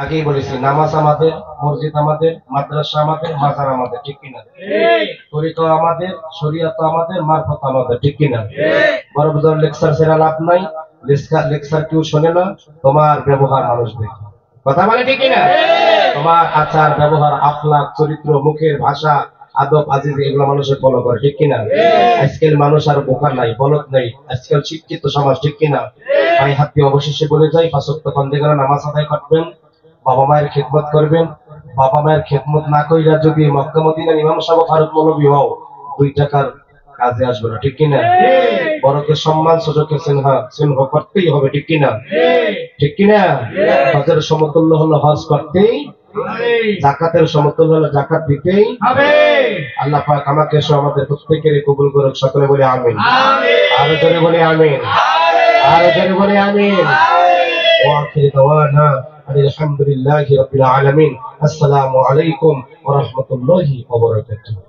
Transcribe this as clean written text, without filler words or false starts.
আগেই বলেছি, নামাজ আমাদের, মসজিদ আমাদের, মাদ্রাসা আমাদের, মাজার আমাদের, ঠিক কিনা? তরিকা আমাদের, শরীয়ত আমাদের, মারফত আমাদের, ঠিক কিনা? বড় বড় লেকচার সেরা লাভ নাই, লেকচার কেউ শোনে না, তোমার ব্যবহার মানুষ দেখে। কথা বলে ঠিক কিনা? তোমার আচার ব্যবহার, আখলাক, চরিত্র, মুখের ভাষা, আদব আজিজ, এগুলো মানুষের ফলো করে, ঠিক কিনা? আজকাল মানুষ আর বোকা নাই, বলদ নাই, আজকাল শিক্ষিত সমাজ, ঠিক কিনা? আমি হাত দিয়ে অবশেষে বলে যাই, ৫ ওয়াক্ত বন্দেগানা নামাজ আদায় করবেন, বাবা মায়ের খেদমত করবেন। বাবা মায়ের খেদমত না কইরা যদি মক্কা মদিনার ইমাম সাহেব ফারুক মৌলভী হও, 2 টাকার কাজে আসবে না, ঠিক কিনা? বড়কে সম্মান, ছোটকে স্নেহ করতেই হবে, ঠিক কিনা? ঠিক কিনা? হজের সমতুল্য হলো হজ করতেই, যাকাতের সমতুল্য হলো যাকাত দিতেই হবে। আল্লাহ পাক আমাকে সহ আমাদের প্রত্যেকের কবুল করুক, সকলে বলে আমিন। আরো জোরে বলে আমিন, আরো জোরে বলে আমিন। ওয়া আখিরু দাওয়ানা আলহামদুলিল্লাহি রাব্বিল আলামিন। আসসালামু আলাইকুম ওয়া রাহমাতুল্লাহি ওয়া বারাকাতুহু।